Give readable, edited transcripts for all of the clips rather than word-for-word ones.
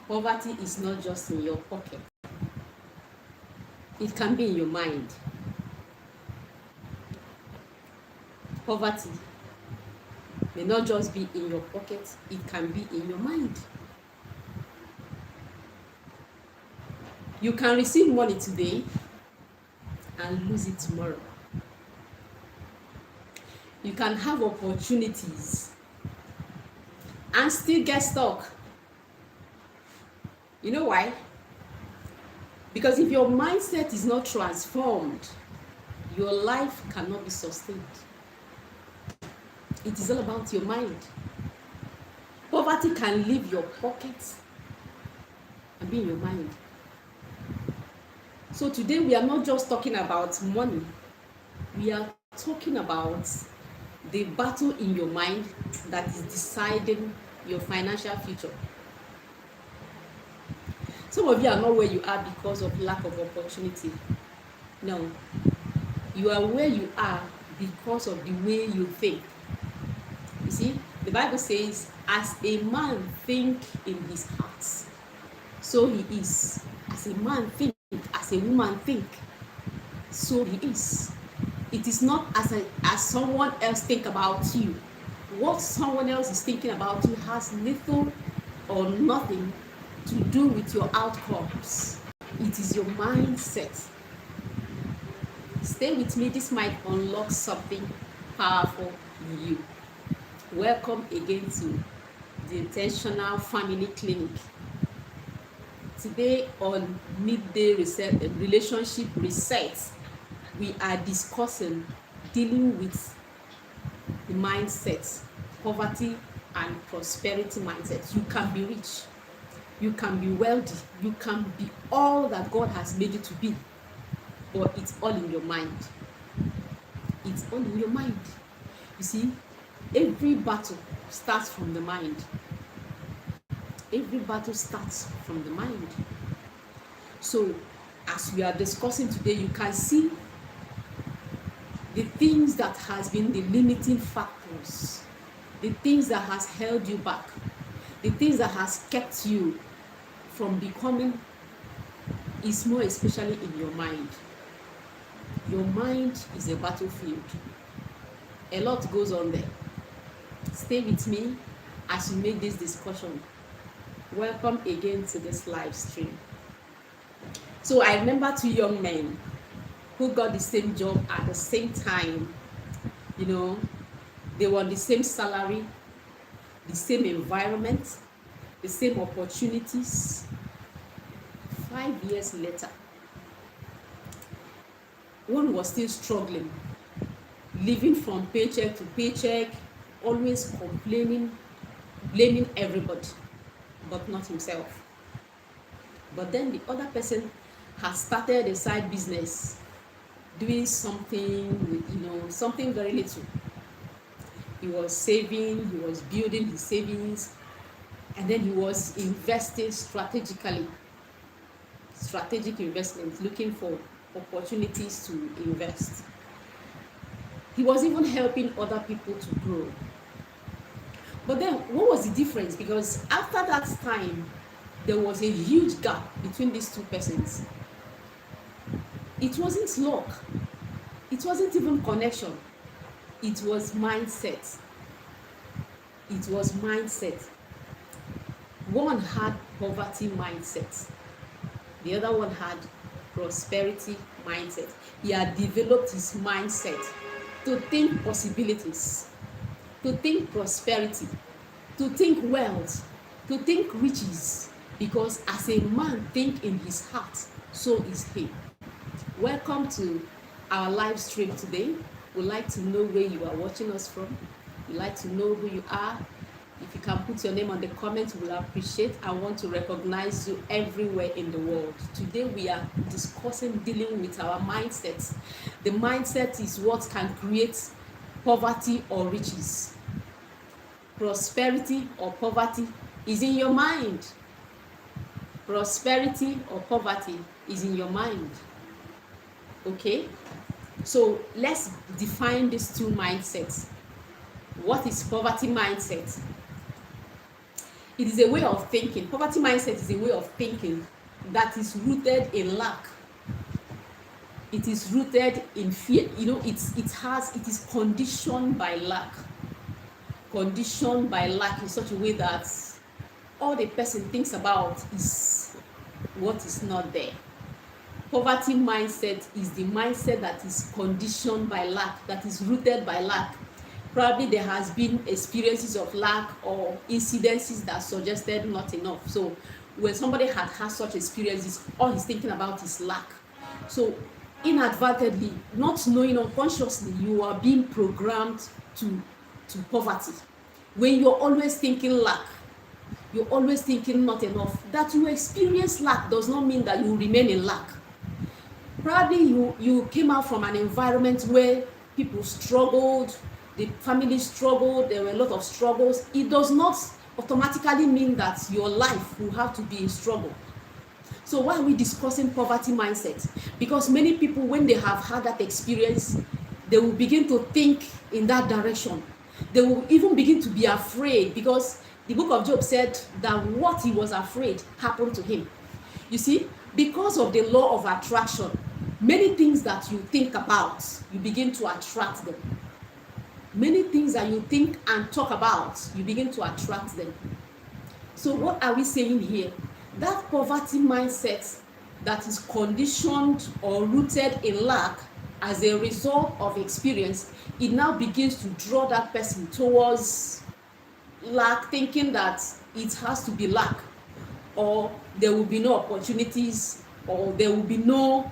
Poverty is not just in your pocket. It can be in your mind. Poverty may not just be in your pocket, it can be in your mind. You can receive money today and lose it tomorrow. You can have opportunities and still get stuck. You know why? Because if your mindset is not transformed, your life cannot be sustained. It is all about your mind. Poverty can leave your pocket and be in your mind. So today we are not just talking about money. We are talking about the battle in your mind that is deciding your financial future. Some of you are not where you are because of lack of opportunity. No. You are where you are because of the way you think. You see, the Bible says, as a man think in his heart, so he is. As a man think, as a woman think, so he is. It is not as someone else think about you. What someone else is thinking about you has little or nothing to do with your outcomes. It is your mindset. Stay with me. This might unlock something powerful in you. Welcome again to the Intentional Family Clinic. Today on Midday Relationship Reset, we are discussing dealing with the mindset, poverty and prosperity mindset. You can be rich, you can be wealthy, you can be all that God has made you to be, but it's all in your mind. It's all in your mind. You see, every battle starts from the mind. Every battle starts from the mind. So, as we are discussing today, you can see the things that has been the limiting factors, the things that has held you back, the things that has kept you from becoming, is more especially in your mind. Your mind is a battlefield. A lot goes on there. Stay with me as we make this discussion. Welcome again to this live stream. So I remember two young men who got the same job at the same time. You know, they were on the same salary, the same environment, the same opportunities. 5 years later, one was still struggling, living from paycheck to paycheck, always complaining, blaming everybody, but not himself. But then the other person has started a side business, doing something with, something very little. He was saving, he was building his savings, and then he was investing strategically. Strategic investments, looking for opportunities to invest. He was even helping other people to grow. But then what was the difference? Because after that time, there was a huge gap between these two persons. It wasn't luck. It wasn't even connection. It was mindset. It was mindset. One had poverty mindset. The other one had prosperity mindset. He had developed his mindset to think possibilities, to think prosperity, to think wealth, to think riches, because as a man think in his heart, so is he. Welcome to our live stream today. We'd like to know where you are watching us from. We'd like to know who you are. If you can put your name on the comments, we'll appreciate. I want to recognize you everywhere in the world. Today we are discussing dealing with our mindsets. The mindset is what can create poverty or riches. Prosperity or poverty is in your mind. Prosperity or poverty is in your mind. Okay? So let's define these two mindsets. What is poverty mindset? It is a way of thinking. Poverty mindset is a way of thinking that is rooted in lack. It is rooted in fear. It is conditioned by lack. Conditioned by lack in such a way that all the person thinks about is what is not there. Poverty mindset is the mindset that is conditioned by lack, that is rooted by lack. Probably there has been experiences of lack or incidences that suggested not enough. So when somebody had such experiences, all he's thinking about is lack. So inadvertently, not knowing, unconsciously, you are being programmed to poverty. When you're always thinking lack, you're always thinking not enough. That you experience lack does not mean that you will remain in lack. Probably you came out from an environment where people struggled, the family struggled, there were a lot of struggles. It does not automatically mean that your life will have to be in struggle. So why are we discussing poverty mindset? Because many people, when they have had that experience, they will begin to think in that direction. They will even begin to be afraid, because the book of Job said that what he was afraid happened to him. You see, because of the law of attraction, many things that you think about, you begin to attract them. Many things that you think and talk about, you begin to attract them. So what are we saying here? That poverty mindset that is conditioned or rooted in lack as a result of experience, it now begins to draw that person towards lack, thinking that it has to be lack, or there will be no opportunities, or there will be no,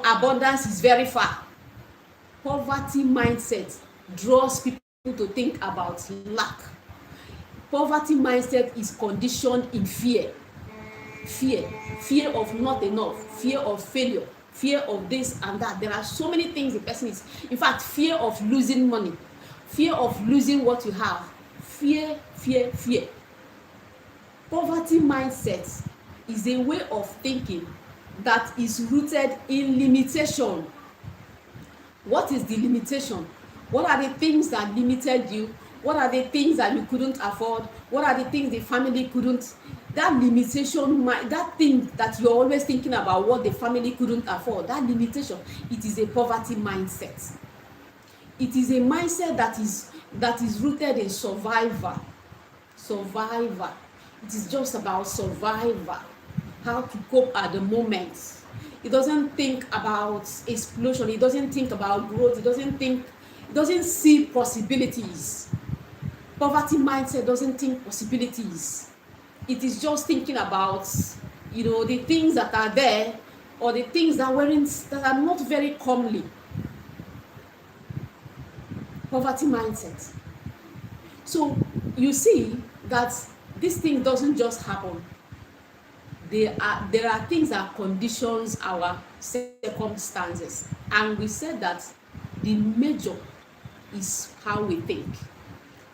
abundance is very far. Poverty mindset draws people to think about lack. Poverty mindset is conditioned in fear of not enough, fear of failure, fear of this and that. There are so many things the person is, in fact, fear of losing money, fear of losing what you have, fear. Poverty mindset is a way of thinking that is rooted in limitation. What is the limitation? What are the things that limited you? What are the things that you couldn't afford? What are the things the family couldn't? That limitation, that thing that you're always thinking about, what the family couldn't afford, that limitation, it is a poverty mindset. It is a mindset that is rooted in survival. It is just about survival, how to cope at the moment. It doesn't think about explosion. It doesn't think about growth. It doesn't see possibilities. Poverty mindset doesn't think possibilities. It is just thinking about, the things that are there, or the things that are not very comely. Poverty mindset. So you see that this thing doesn't just happen. There are things that conditions our circumstances, and we said that the major is how we think.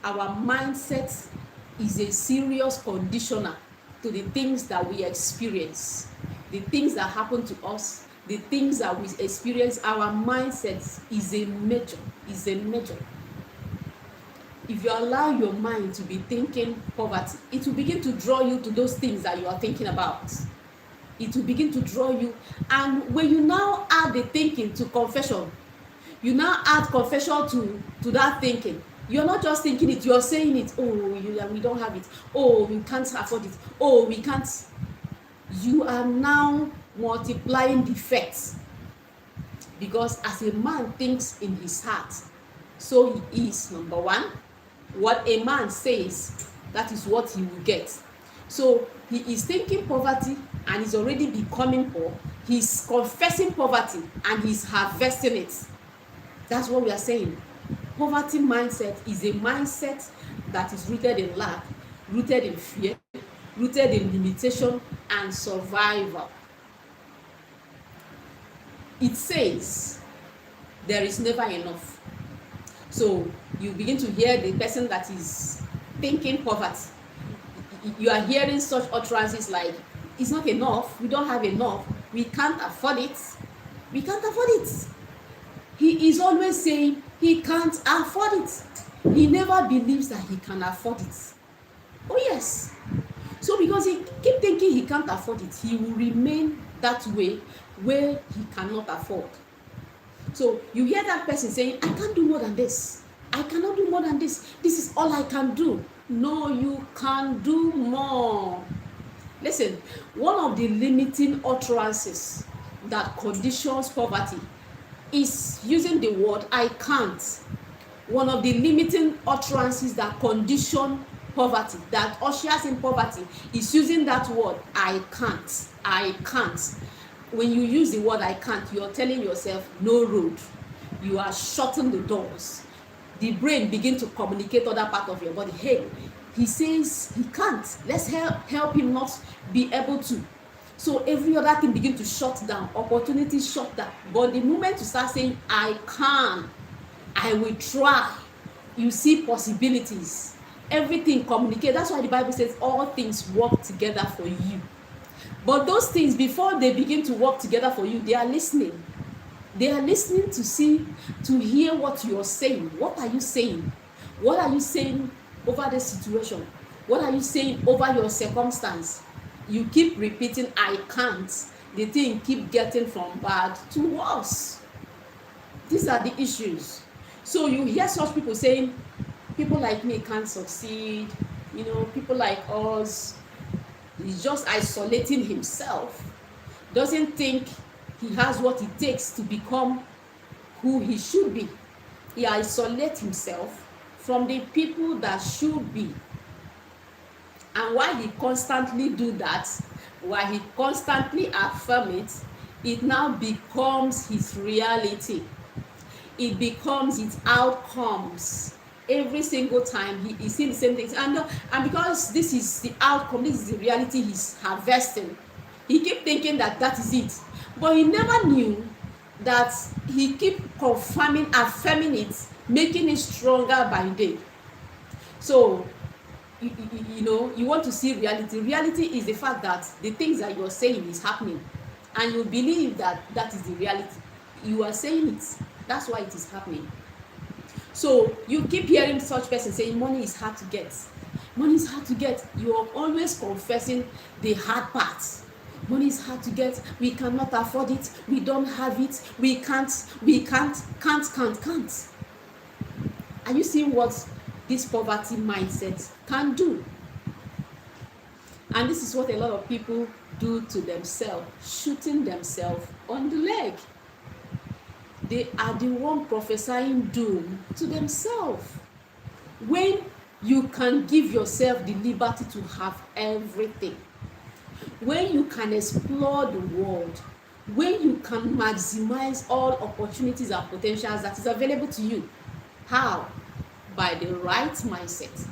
Our mindset is a serious conditioner to the things that we experience, the things that happen to us, the things that we experience. Our mindset is a major. If you allow your mind to be thinking poverty, it will begin to draw you to those things that you are thinking about. It will begin to draw you. And when you now add the thinking to confession, you now add confession to that thinking. You're not just thinking it, you're saying it. We don't have it. We can't afford it. We can't. You are now multiplying defects. Because as a man thinks in his heart, so he is. Number one, what a man says, that is what he will get. So he is thinking poverty and is already becoming poor. He's confessing poverty and he's harvesting it. That's what we are saying. Poverty mindset is a mindset that is rooted in lack, rooted in fear, rooted in limitation and survival. It says there is never enough. So you begin to hear the person that is thinking poverty. You are hearing such utterances like, it's not enough, we don't have enough, we can't afford it. He is always saying he can't afford it. He never believes that he can afford it. Oh yes, So because he keep thinking he can't afford it, he will remain that way where he cannot afford. So you hear that person saying, I can't do more than this. I cannot do more than this. This is all I can do. No, you can do more. Listen, one of the limiting utterances that conditions poverty is using the word I can't. One of the limiting utterances that condition poverty, that ushers in poverty, is using that word I can't. I can't. When you use the word I can't, you're telling yourself no road. You are shutting the doors. The brain begin to communicate other part of your body. Hey, he says he can't. Let's help him not be able to. So every other thing begin to shut down. Opportunities shut down. But the moment you start saying I can, I will try, you see possibilities. Everything communicate. That's why the Bible says all things work together for you. But those things, before they begin to work together for you, they are listening. They are listening to see, to hear what you are saying. What are you saying? What are you saying over the situation? What are you saying over your circumstance? You keep repeating I can't. The thing keep getting from bad to worse. These are the issues. So you hear such people saying, people like me can't succeed. People like us. He's just isolating himself. Doesn't think he has what it takes to become who he should be. He isolates himself from the people that should be. And while he constantly do that, while he constantly affirm it, it now becomes his reality. It becomes its outcomes. Every single time he is seeing the same things, and because this is the outcome, this is the reality he's harvesting, he keep thinking that is it. But he never knew that he keep affirming it, making it stronger by day. So you want to see reality. Reality is the fact that the things that you're saying is happening, and you believe that is the reality. You are saying it, that's why it is happening. So you keep hearing such person saying money is hard to get. Money is hard to get. You are always confessing the hard parts. Money is hard to get. We cannot afford it. We don't have it. We can't. Are you seeing what this poverty mindset can do? And this is what a lot of people do to themselves, shooting themselves on the leg. They are the one prophesying doom to themselves. When you can give yourself the liberty to have everything, when you can explore the world, when you can maximize all opportunities and potentials that is available to you. How? By the right mindset,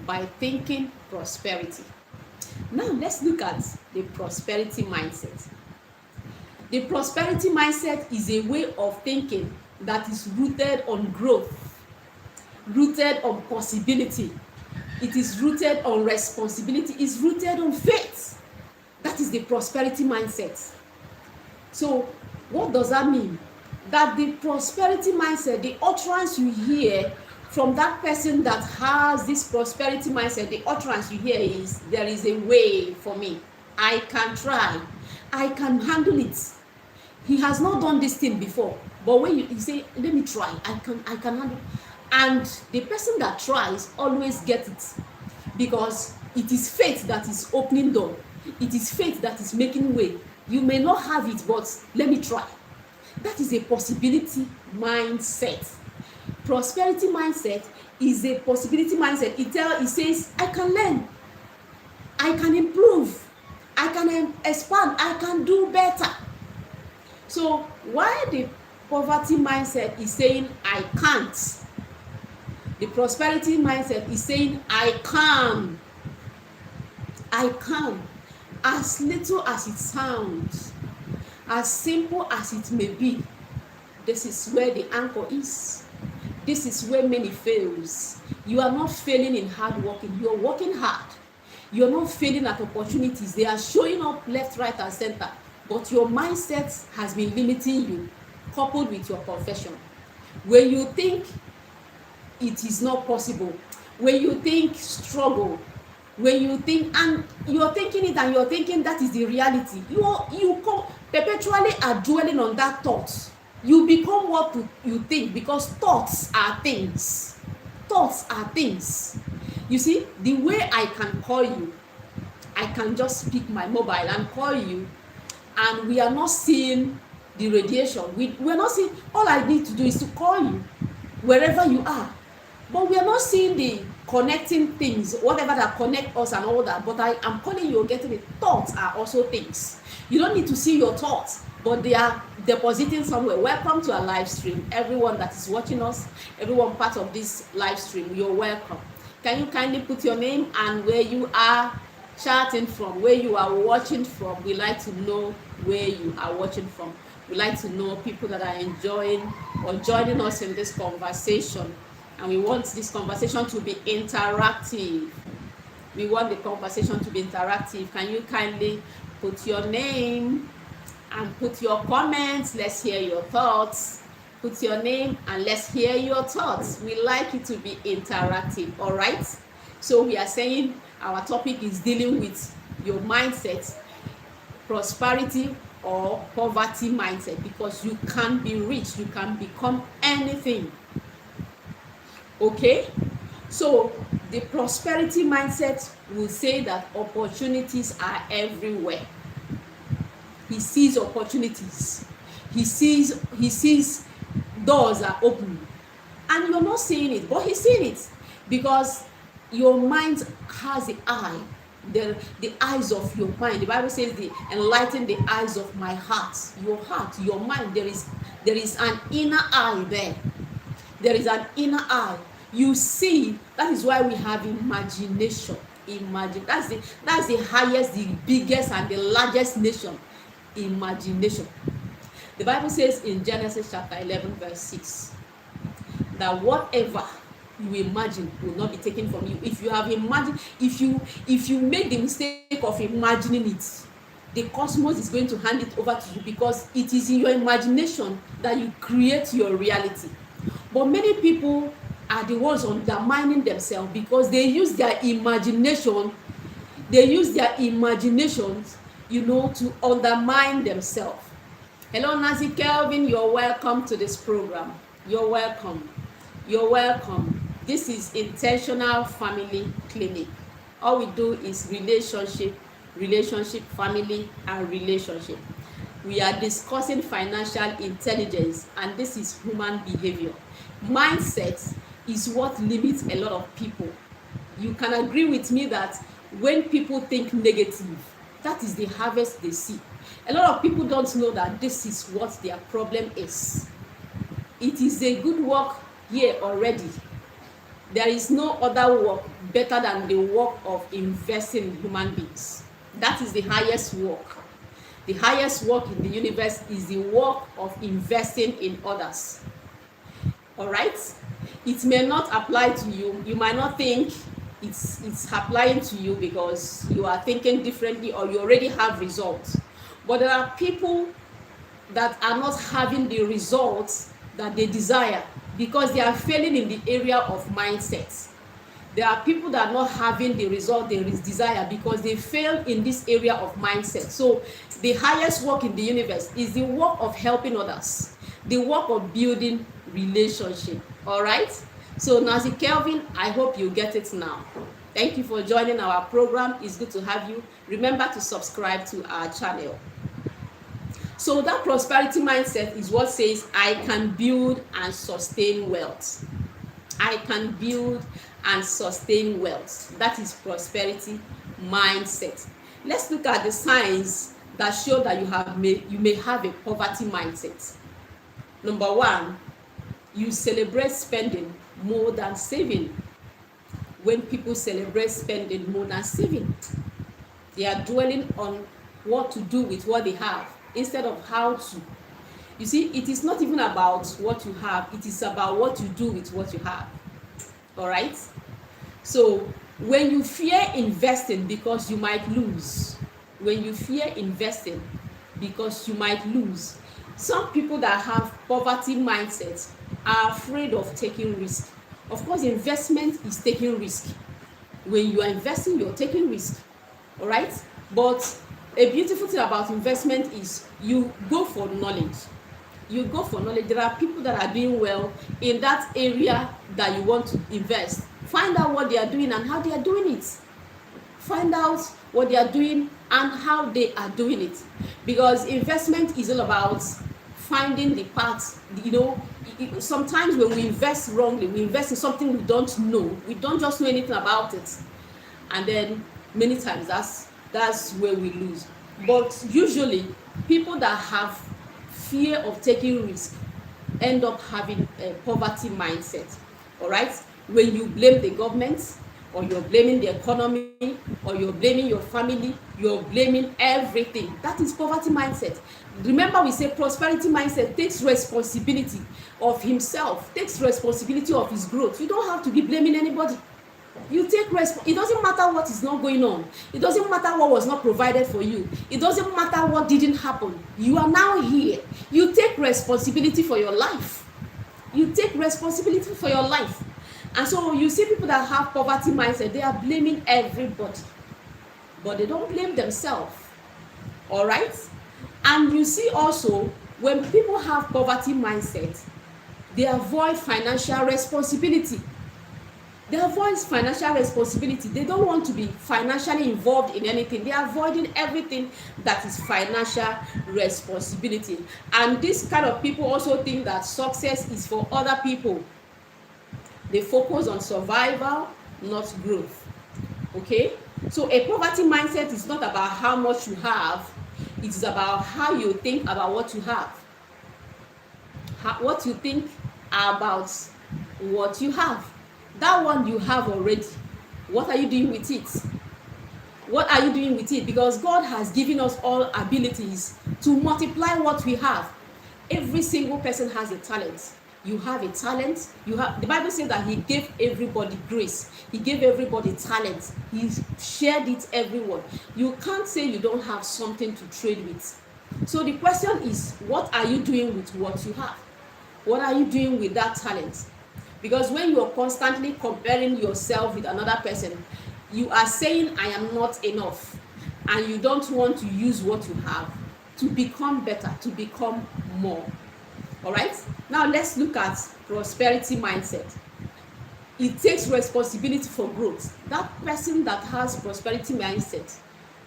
by thinking prosperity. Now let's look at the prosperity mindset. The prosperity mindset is a way of thinking that is rooted on growth, rooted on possibility. It is rooted on responsibility. It's rooted on faith. That is the prosperity mindset. So what does that mean? That the prosperity mindset, the utterance you hear from that person that has this prosperity mindset, the utterance you hear is, there is a way for me. I can try. I can handle it. He has not done this thing before, but when you say, let me try, I can handle it. And the person that tries always gets it, because it is faith that is opening door. It is faith that is making way. You may not have it, but let me try. That is a possibility mindset. Prosperity mindset is a possibility mindset. It says, I can learn, I can improve, I can expand, I can do better. So while the poverty mindset is saying I can't, the prosperity mindset is saying I can. As little as it sounds, as simple as it may be, this is where the anchor is. This is where many fails. You are not failing in hard working. You are working hard. You are not failing at opportunities. They are showing up left, right, and center. But your mindset has been limiting you, coupled with your profession. When you think it is not possible, when you think struggle, When you think, and you're thinking it and you're thinking that is the reality, you perpetually are dwelling on that thought. You become what you think, because thoughts are things. Thoughts are things. You see, the way I can call you, I can just pick my mobile and call you, and we are not seeing the radiation. We're not seeing. All I need to do is to call you wherever you are, but we are not seeing the connecting things, whatever that connect us and all that. But I am calling you, getting it. Thoughts are also things. You don't need to see your thoughts, but they are depositing somewhere. Welcome to our live stream. Everyone that is watching us, everyone part of this live stream, you're welcome. Can you kindly put your name and where you are chatting from, where you are watching from? We like to know where you are watching from. We like to know people that are enjoying or joining us in this conversation. And we want this conversation to be interactive. We want the conversation to be interactive. Can you kindly put your name and put your comments? Let's hear your thoughts. Put your name and let's hear your thoughts. We like it to be interactive, all right? So we are saying our topic is dealing with your mindset, prosperity or poverty mindset, because you can be rich, you can become anything. Okay, so the prosperity mindset will say that opportunities are everywhere. He sees opportunities. He sees doors are open, and you're not seeing it, but he's seeing it, because your mind has the eye, the eyes of your mind. The Bible says, enlighten the eyes of my heart. Your mind, there is an inner eye there. There is an inner eye. You see, that is why we have imagination. That's the highest, the biggest, and the largest nation. Imagination. The Bible says in Genesis chapter 11 verse 6 that whatever you imagine will not be taken from you. If you have imagined, if you make the mistake of imagining it, the cosmos is going to hand it over to you, because it is in your imagination that you create your reality. But many people are the ones undermining themselves, because they use their imagination, to undermine themselves. Hello, Nancy Kelvin, you're welcome to this program. You're welcome. This is Intentional Family Clinic. All we do is relationship, family, and relationship. We are discussing financial intelligence, and this is human behavior. Mindset is what limits a lot of people. You can agree with me that when people think negative, that is the harvest they see. A lot of people don't know that this is what their problem is. It is a good work here already. There is no other work better than the work of investing in human beings. That is the highest work. The highest work in the universe is the work of investing in others. All right? It may not apply to you. You might not think it's applying to you because you are thinking differently or you already have results. But there are people that are not having the results that they desire because they are failing in the area of mindset. There are people that are not having the result they desire because they fail in this area of mindset. So the highest work in the universe is the work of helping others, the work of building relationship. All right? So Nancy Kelvin, I hope you get it now. Thank you for joining our program. It's good to have you. Remember to subscribe to our channel. So that prosperity mindset is what says, I can build and sustain wealth. I can build and sustain wealth. That is prosperity mindset. Let's look at the signs that show that you may have a poverty mindset. Number one, you celebrate spending more than saving. When people celebrate spending more than saving, they are dwelling on what to do with what they have instead of how to. You see, it is not even about what you have, it is about what you do with what you have. All right? So when you fear investing because you might lose, some people that have poverty mindsets are afraid of taking risk. Of course, investment is taking risk. when you are investing, you're taking risk. All right, but a beautiful thing about investment is you go for knowledge. You go for knowledge. There are people that are doing well in that area that you want to invest. Find out what they are doing and how they are doing it. Find out what they are doing and how they are doing it, because investment is all about finding the path. Sometimes when we invest wrongly, we invest in something we don't know. We don't just know anything about it, and then many times that's where we lose. But usually people that have fear of taking risk end up having a poverty mindset. All right, when you blame the government, or you're blaming the economy, or you're blaming your family, you're blaming everything, that is poverty mindset. Remember, we say prosperity mindset takes responsibility of himself, takes responsibility of his growth. You don't have to be blaming anybody. You take it doesn't matter what is not going on. It doesn't matter what was not provided for you. It doesn't matter what didn't happen. You are now here. You take responsibility for your life. You take responsibility for your life. And so you see people that have poverty mindset, they are blaming everybody, but they don't blame themselves. All right? And you see also, when people have poverty mindset, they avoid financial responsibility. They avoid financial responsibility. They don't want to be financially involved in anything. They are avoiding everything that is financial responsibility. And this kind of people also think that success is for other people. They focus on survival, not growth. Okay? So a poverty mindset is not about how much you have. It is about how you think about what you have. What you think about what you have. That one you have already. What are you doing with it? What are you doing with it? Because God has given us all abilities to multiply what we have. Every single person has a talent. You have a talent. The Bible says that he gave everybody grace. He gave everybody talent. He shared it everyone. You can't say you don't have something to trade with. So the question is, what are you doing with what you have? What are you doing with that talent? Because when you are constantly comparing yourself with another person, you are saying, I am not enough. And you don't want to use what you have to become better, to become more. All right? Now let's look at prosperity mindset. It takes responsibility for growth. That person that has prosperity mindset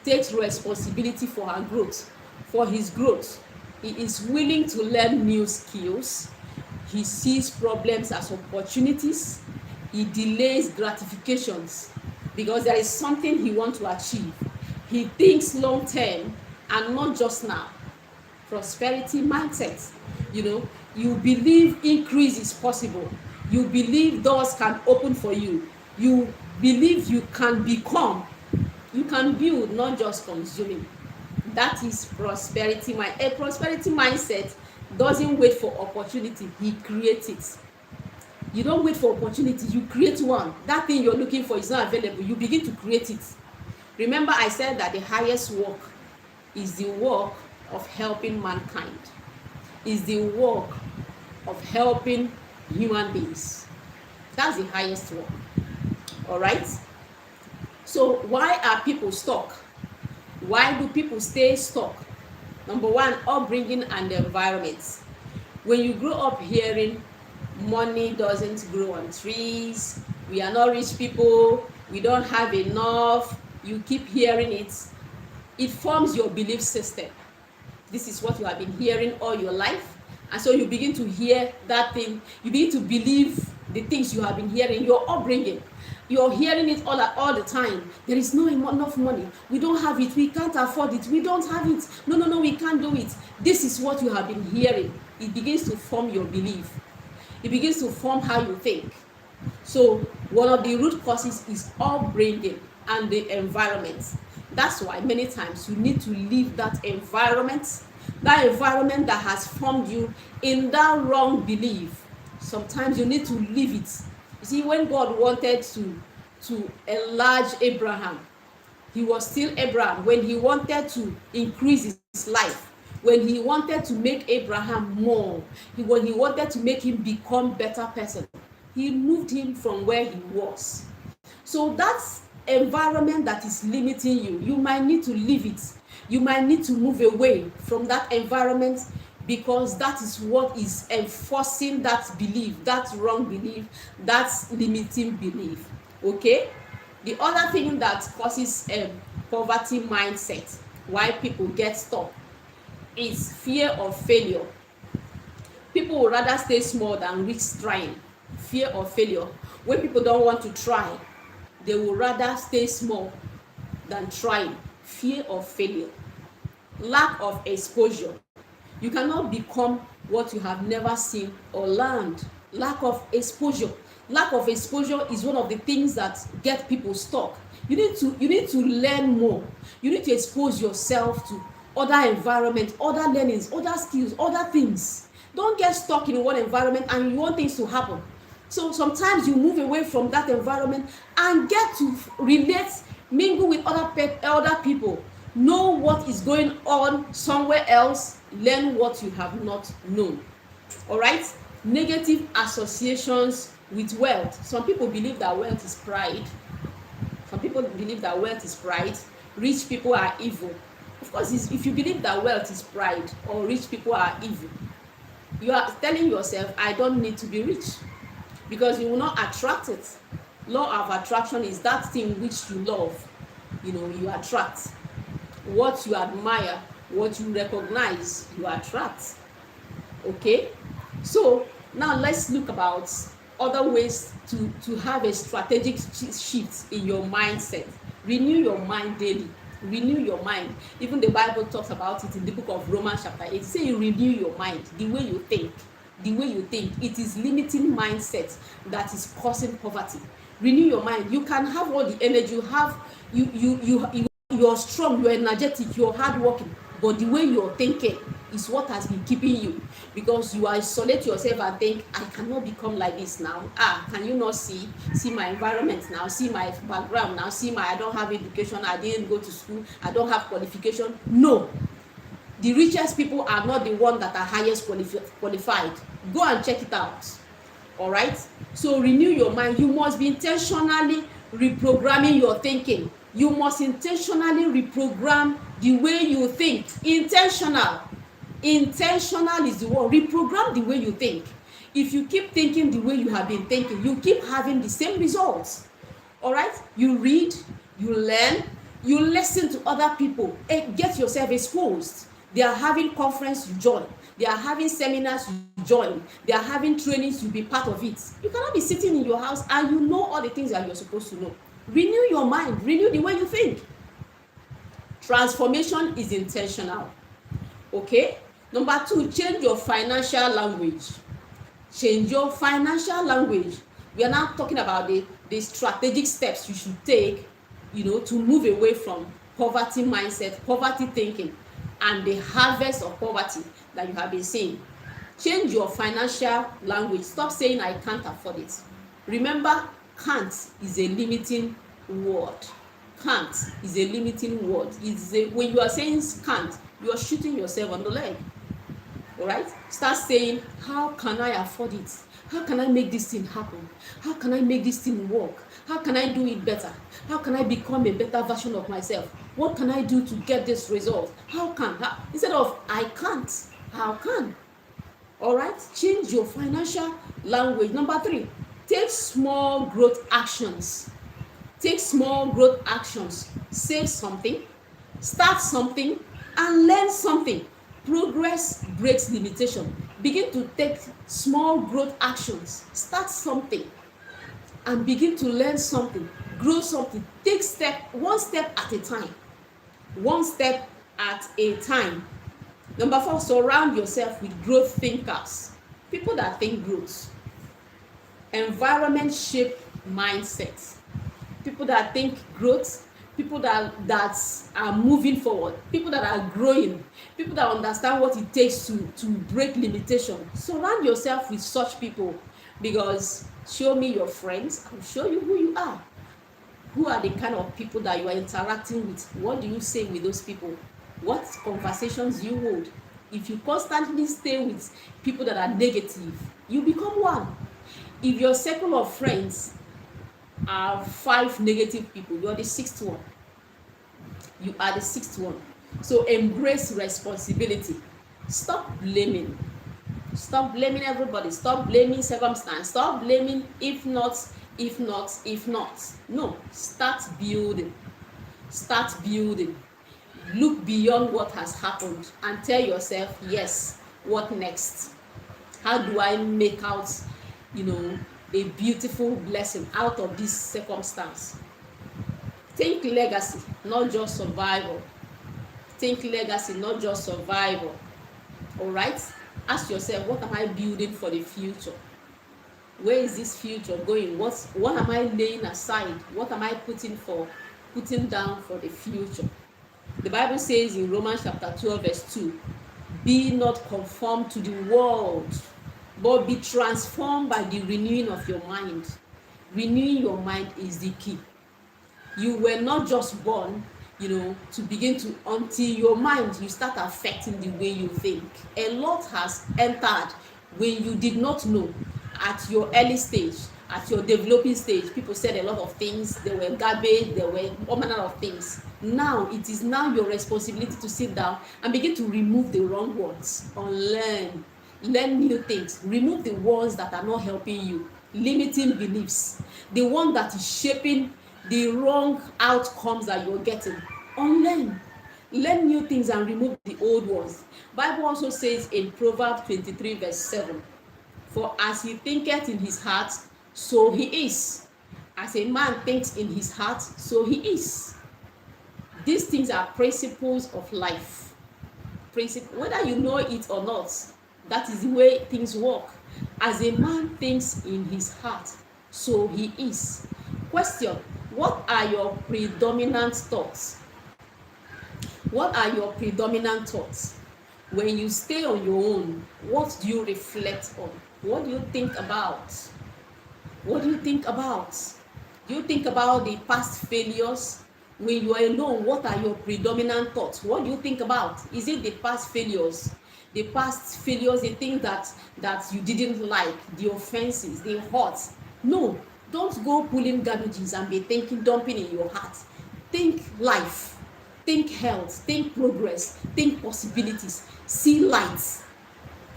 takes responsibility for her growth, for his growth. He is willing to learn new skills. He sees problems as opportunities. He delays gratifications because there is something he wants to achieve. He thinks long term and not just now. Prosperity mindset. You believe increase is possible. You believe doors can open for you. You believe you can become. You can build, not just consuming. That is prosperity mind. A prosperity mindset doesn't wait for opportunity. He creates it. You don't wait for opportunity. You create one. That thing you're looking for is not available. You begin to create it. Remember, I said that the highest work is the work of helping mankind. Is the work of helping human beings. That's the highest work. All right? So why are people stuck? Why do people stay stuck? Number one, upbringing and the environment. When you grow up hearing money doesn't grow on trees, we are not rich people, we don't have enough, you keep hearing it, it forms your belief system. This is what you have been hearing all your life, and so you begin to hear that thing, you begin to believe the things you have been hearing, your upbringing. You're hearing it all the time. There is no enough money. We don't have it. We can't afford it. We don't have it. No, we can't do it. This is what you have been hearing. It begins to form your belief. It begins to form how you think. So one of the root causes is upbringing and the environment. That's why many times you need to leave that environment that has formed you in that wrong belief. Sometimes you need to leave it. You see, when God wanted to enlarge Abraham, he was still Abraham. When he wanted to increase his life, when he wanted to make Abraham more, when he wanted to make him become a better person, he moved him from where he was. So that's environment that is limiting you, you might need to leave it. You might need to move away from that environment, because that is what is enforcing that belief, that wrong belief, that limiting belief. Okay. The other thing that causes poverty mindset, why people get stuck, is fear of failure. People would rather stay small than risk trying. Fear of failure. When people don't want to try, they would rather stay small than trying. Fear of failure. Lack of exposure. You cannot become what you have never seen or learned. Lack of exposure. Lack of exposure is one of the things that get people stuck. You need to learn more. You need to expose yourself to other environments, other learnings, other skills, other things. Don't get stuck in one environment and you want things to happen. So sometimes you move away from that environment and get to relate, mingle with other people, know what is going on somewhere else, learn what you have not known. All right. Negative associations with wealth. Some people believe that wealth is pride. Some people believe that wealth is pride. Rich people are evil. Of course, if you believe that wealth is pride or rich people are evil, you are telling yourself, I don't need to be rich, because you will not attract it. Law of attraction is that thing which you love. You attract. What you admire, what you recognize, you attract. Okay. So now let's look about other ways to have a strategic shift in your mindset. Renew your mind daily. Renew your mind. Even the Bible talks about it in the book of Romans chapter 8. Say you renew your mind, the way you think. The way you think. It is limiting mindset that is causing poverty. Renew your mind. You can have all the energy you have. You're strong, you're energetic, you're hardworking, but the way you're thinking is what has been keeping you, because you isolate yourself and think, I cannot become like this now. Can you not see my environment now, see my background now, I don't have education, I didn't go to school, I don't have qualification. No, the richest people are not the ones that are highest qualified. Go and check it out. All right. So renew your mind. You must be intentionally reprogramming your thinking. You must intentionally reprogram the way you think. Intentional is the word. Reprogram the way you think. If you keep thinking the way you have been thinking, you keep having the same results. All right. You read, you learn, you listen to other people, and get yourself exposed. They are having conference, you join. They are having seminars, you join. They are having trainings, you be part of it. You cannot be sitting in your house and you know all the things that you're supposed to know. Renew your mind. Renew the way you think. Transformation is intentional. Okay. Number 2, change your financial language. Change your financial language. We are now talking about the strategic steps you should take, to move away from poverty mindset, poverty thinking, and the harvest of poverty that you have been seeing. Change your financial language. Stop saying I can't afford it. Remember, can't is a limiting word. Can't is a limiting word. When you are saying can't, you are shooting yourself on the leg. All right. Start saying, how can I afford it? How can I make this thing happen? How can I make this thing work? How can I do it better? How can I become a better version of myself? What can I do to get this result? Instead of I can't, how can? All right. Change your financial language. Number 3, take small growth actions. Take small growth actions. Save something, start something, and learn something. Progress breaks limitation. Begin to take small growth actions. Start something and begin to learn something, grow something. Take one step at a time. One step at a time. Number 4, surround yourself with growth thinkers. People that think growth. Environment shape mindset. People that think growth, people that are moving forward, people that are growing, people that understand what it takes to break limitation. Surround yourself with such people, because show me your friends, I'll show you who you are. Who are the kind of people that you are interacting with? What do you say with those people? What conversations do you hold? If you constantly stay with people that are negative, you become one. If your circle of friends are 5 negative people. You are the sixth one. You are the sixth one. So embrace responsibility. Stop blaming. Stop blaming everybody. Stop blaming circumstance. Stop blaming if not, if not, if not. No, start building. Start building. Look beyond what has happened and tell yourself, yes, what next? How do I make out, a beautiful blessing out of this circumstance? Think legacy, not just survival. Think legacy, not just survival. All right? Ask yourself, what am I building for the future? Where is this future going? What am I laying aside? What am I putting down for the future? The Bible says in Romans chapter 12 verse 2, be not conformed to the world, but be transformed by the renewing of your mind. Renewing your mind is the key. You were not just born, to begin to, until your mind, you start affecting the way you think. A lot has entered when you did not know. At your early stage, at your developing stage, people said a lot of things. There were garbage, there were all manner of things. Now, it is now your responsibility to sit down and begin to remove the wrong ones, unlearn, learn new things, remove the ones that are not helping you, limiting beliefs, the one that is shaping the wrong outcomes that you're getting. Unlearn, learn new things and remove the old ones. Bible also says in Proverbs 23 verse 7, for as he thinketh in his heart, so he is. As a man thinks in his heart, so he is. These things are principles of life. Whether you know it or not, that is the way things work. As a man thinks in his heart, so he is. Question: what are your predominant thoughts? What are your predominant thoughts? When you stay on your own, what do you reflect on? What do you think about? What do you think about? Do you think about the past failures? When you are alone, what are your predominant thoughts? What do you think about? Is it the past failures? The past failures, the things that you didn't like, the offenses, the hurts? No, don't go pulling garbages and be thinking, dumping in your heart. Think life, think health, think progress, think possibilities. See light.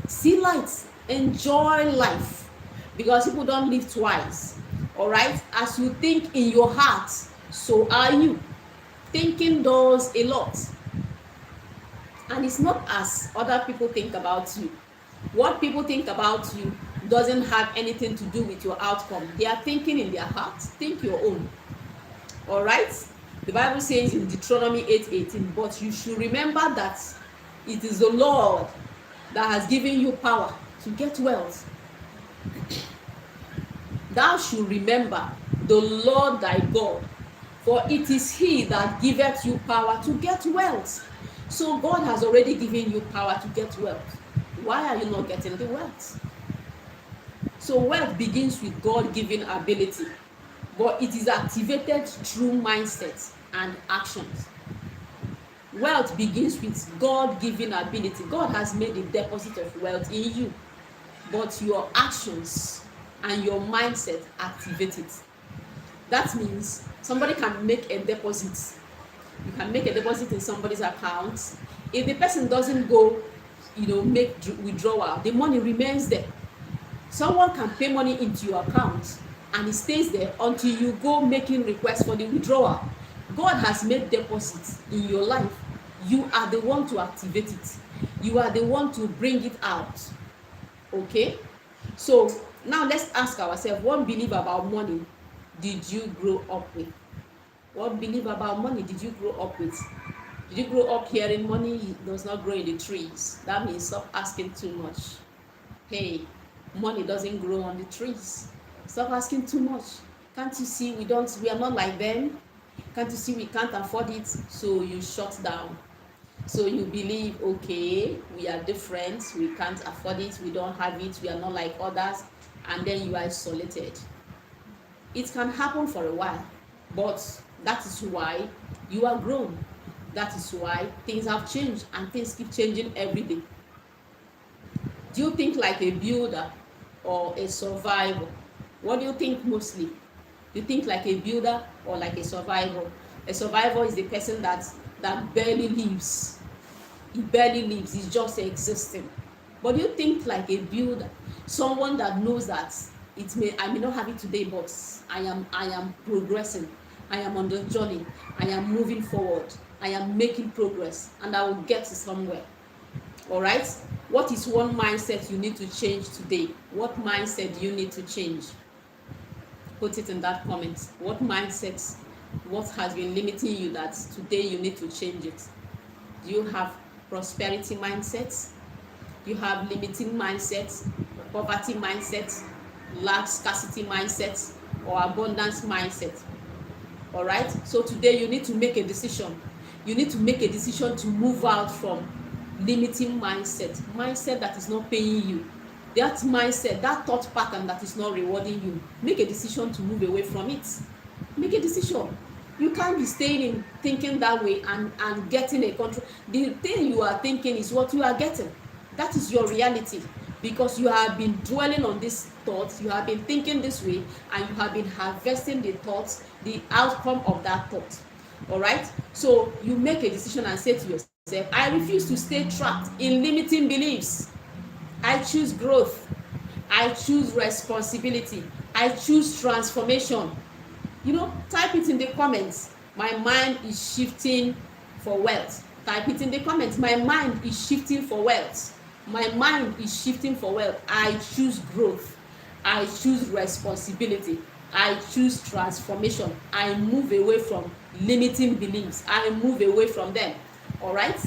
See light. Enjoy life. Because people don't live twice. All right? As you think in your heart, so are you. Thinking does a lot. And it's not as other people think about you. What people think about you doesn't have anything to do with your outcome. They are thinking in their heart. Think your own. All right? The Bible says in Deuteronomy 8:18, but you should remember that it is the Lord that has given you power to get wealth. Thou should remember the Lord thy God, for it is he that giveth you power to get wealth. So God has already given you power to get wealth. Why are you not getting the wealth? So wealth begins with God-given ability, but it is activated through mindset and actions. Wealth begins with God-given ability. God has made a deposit of wealth in you, but your actions and your mindset activate it. That means somebody can make a deposit. You can make a deposit in somebody's account. If the person doesn't go, make withdrawal, the money remains there. Someone can pay money into your account and it stays there until you go making requests for the withdrawal. God has made deposits in your life. You are the one to activate it. You are the one to bring it out. Okay? So now let's ask ourselves, what belief about money did you grow up with? What belief about money did you grow up with? Did you grow up hearing money does not grow in the trees? That means stop asking too much. Hey, money doesn't grow on the trees. Stop asking too much. Can't you see we are not like them? Can't you see we can't afford it? So you shut down. So you believe, okay, we are different, we can't afford it, we don't have it, we are not like others, and then you are isolated. It can happen for a while, but that is why you are grown. That is why things have changed, and things keep changing every day. Do you think like a builder or a survivor? What do you think mostly? You think like a builder or like a survivor. A survivor is the person that barely lives. He barely lives, he's just existing. But you think like a builder, someone that knows that I may not have it today, but I am progressing, I am on the journey, I am moving forward, I am making progress, and I will get to somewhere. All right. What is one mindset you need to change today? What mindset do you need to change? Put it in that comment. What mindset, what has been limiting you that today you need to change it? Do you have prosperity mindset? Do you have limiting mindset, poverty mindset, lack scarcity mindset, or abundance mindset? All right. So today you need to make a decision. You need to make a decision to move out from limiting mindset that is not paying you, that mindset, that thought pattern that is not rewarding you. Make a decision to move away from it. Make a decision. You can't be staying in thinking that way and getting a control. The thing you are thinking is what you are getting. That is your reality, because you have been dwelling on this thought, you have been thinking this way, and you have been harvesting the thoughts, the outcome of that thought. All right. So you make a decision and say to yourself, I refuse to stay trapped in limiting beliefs. I choose growth. I choose responsibility. I choose transformation. Type it in the comments. My mind is shifting for wealth. Type it in the comments. My mind is shifting for wealth. My mind is shifting for wealth. I choose growth. I choose responsibility. I choose transformation. I move away from limiting beliefs. I move away from them. All right.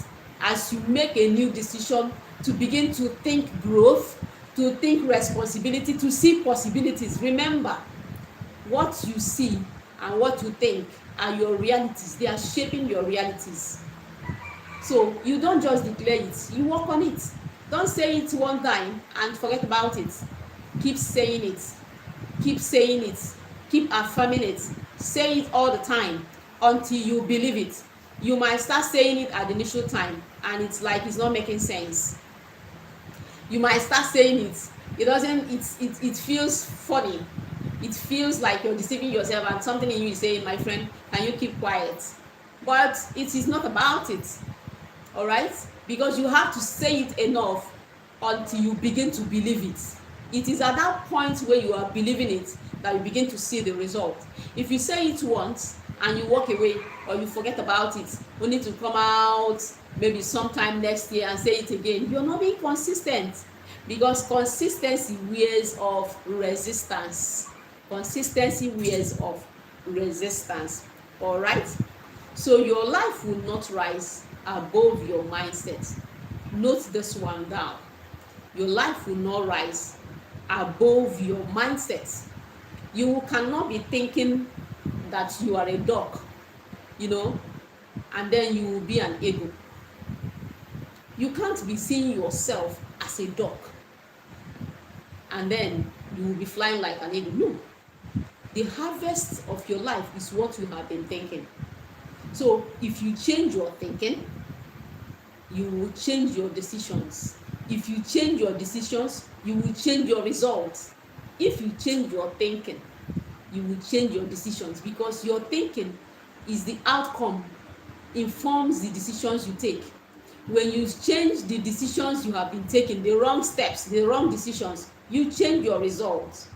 As you make a new decision to begin to think growth, to think responsibility, to see possibilities. Remember, what you see and what you think are your realities. They are shaping your realities. So you don't just declare it, you work on it. Don't say it one time and forget about it. Keep saying it. Keep saying it. Keep affirming it. Say it all the time until you believe it. You might start saying it at the initial time and it's like it's not making sense. You might start saying it. It feels funny. It feels like you're deceiving yourself, and something in you is saying, my friend, can you keep quiet? But it is not about it. All right. Because you have to say it enough until you begin to believe it. It is at that point where you are believing it that you begin to see the result. If you say it once and you walk away, or you forget about it, only to come out maybe sometime next year and say it again, you're not being consistent. Because consistency wears off resistance. Consistency wears off resistance. All right. So your life will not rise above your mindset. Note this one down. Your life will not rise above your mindset. You cannot be thinking that you are a duck, and then you will be an eagle. You can't be seeing yourself as a duck and then you will be flying like an eagle. No. The harvest of your life is what you have been thinking. So if you change your thinking, you will change your decisions. If you change your decisions, you will change your results. If you change your thinking, you will change your decisions, because your thinking is the outcome, informs the decisions you take. When you change the decisions you have been taking, the wrong steps, the wrong decisions, you change your results.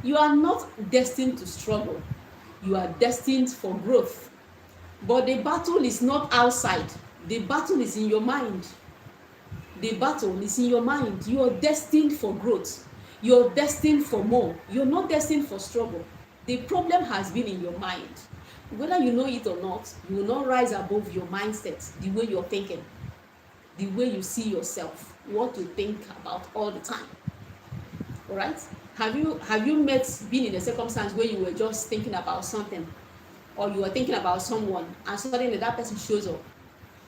You are not destined to struggle. You are destined for growth. But the battle is not outside. The battle is in your mind. The battle is in your mind. You are destined for growth. You are destined for more. You are not destined for struggle. The problem has been in your mind. Whether you know it or not, you will not rise above your mindset, the way you're thinking, the way you see yourself, what you think about all the time. All right? Have you been in a circumstance where you were just thinking about something, or you were thinking about someone, and suddenly that person shows up,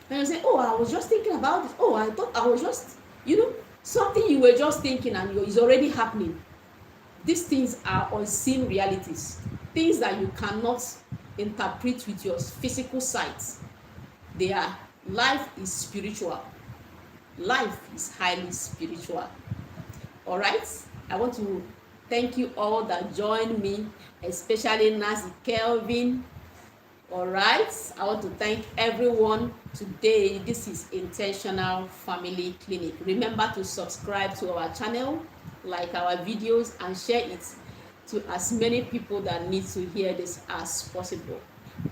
and you say, oh, I was just thinking about it. Oh, I thought I was just, something you were just thinking and is already happening. These things are unseen realities, things that you cannot interpret with your physical sight. Life is spiritual. Life is highly spiritual. All right. I want to Thank you all that joined me, especially Nancy Kelvin. All right, I want to thank everyone today. This is Intentional Family Clinic. Remember to subscribe to our channel, like our videos, and share it to as many people that need to hear this as possible.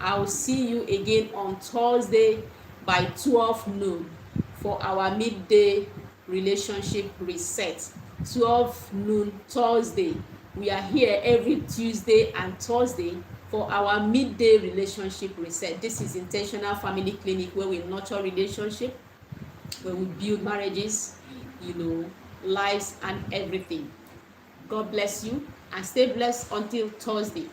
I will see you again on Thursday by 12 noon for our midday relationship reset. 12 noon Thursday. We are here every Tuesday and Thursday for our midday relationship reset. This is Intentional Family Clinic, where we nurture relationship, where we build marriages, lives and everything. God bless you and stay blessed until Thursday.